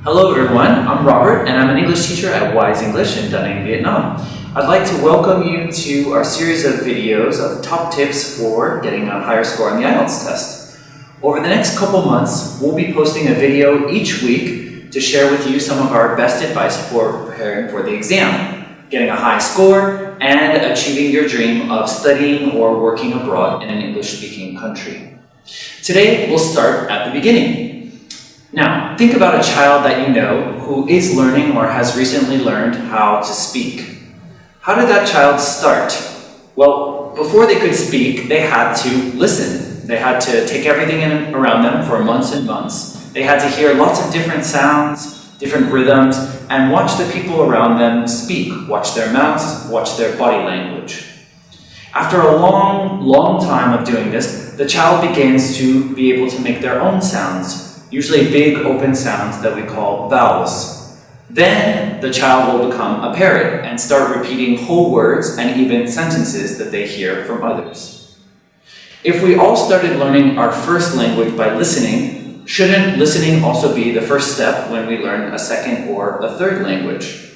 Hello everyone, I'm Robert and I'm an English teacher at Wise English in Da Nang, Vietnam. I'd like to welcome you to our series of videos of top tips for getting a higher score on the IELTS test. Over the next couple months, we'll be posting a video each week to share with you some of our best advice for preparing for the exam, getting a high score, and achieving your dream of studying or working abroad in an English-speaking country. Today, we'll start at the beginning. Now, think about a child that you know who is learning or has recently learned how to speak. How did that child start? Well, before they could speak, they had to listen. They had to take everything in around them for months and months. They had to hear lots of different sounds, different rhythms, and watch the people around them speak, watch their mouths, watch their body language. After a long time of doing this, the child begins to be able to make their own sounds, usually big open sounds that we call vowels. Then the child will become a parrot and start repeating whole words and even sentences that they hear from others. If we all started learning our first language by listening, shouldn't listening also be the first step when we learn a second or a third language?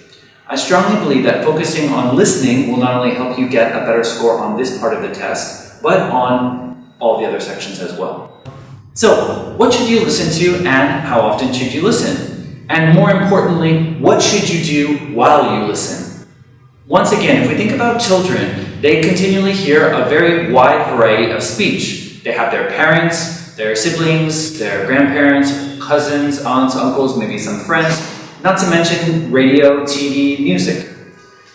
I strongly believe that focusing on listening will not only help you get a better score on this part of the test, but on all the other sections as well. So, what should you listen to and how often should you listen? And more importantly, what should you do while you listen? Once again, if we think about children, they continually hear a very wide variety of speech. They have their parents, their siblings, their grandparents, cousins, aunts, uncles, maybe some friends, not to mention radio, TV, music.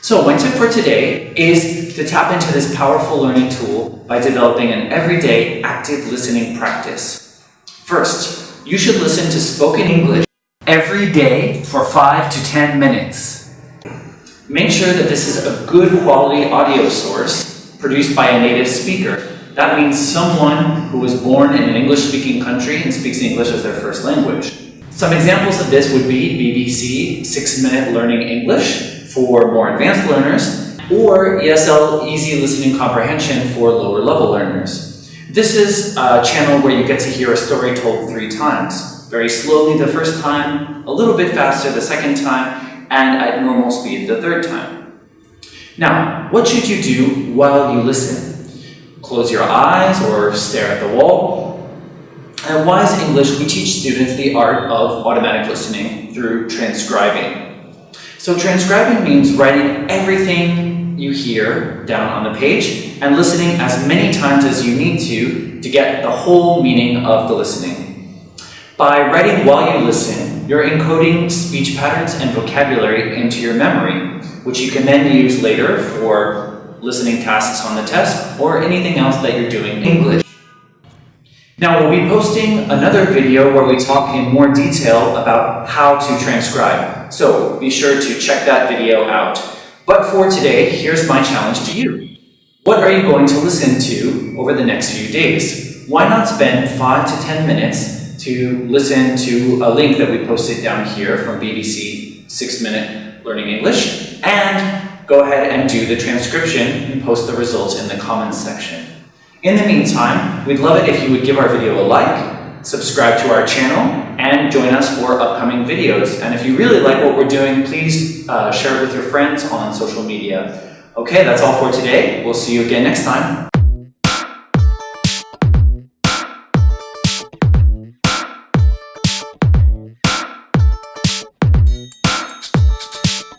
So my tip for today is to tap into this powerful learning tool by developing an everyday active listening practice. First, you should listen to spoken English every day for 5 to 10 minutes. Make sure that this is a good quality audio source produced by a native speaker. That means someone who was born in an English-speaking country and speaks English as their first language. Some examples of this would be BBC 6-Minute Learning English for more advanced learners, or ESL Easy Listening Comprehension for lower level learners. This is a channel where you get to hear a story told 3 times. Very slowly the first time, a little bit faster the second time, and at normal speed the third time. Now, what should you do while you listen? Close your eyes or stare at the wall. At Wise English, we teach students the art of automatic listening through transcribing. So transcribing means writing everything you hear down on the page and listening as many times as you need to get the whole meaning of the listening. By writing while you listen, you're encoding speech patterns and vocabulary into your memory, which you can then use later for listening tasks on the test or anything else that you're doing in English. Now we'll be posting another video where we talk in more detail about how to transcribe, so be sure to check that video out. But for today, here's my challenge to you. What are you going to listen to over the next few days? Why not spend 5 to 10 minutes to listen to a link that we posted down here from BBC 6-Minute Learning English, and go ahead and do the transcription and post the results in the comments section. In the meantime, we'd love it if you would give our video a like, subscribe to our channel, and join us for upcoming videos. And if you really like what we're doing, please share it with your friends on social media. Okay, that's all for today. We'll see you again next time.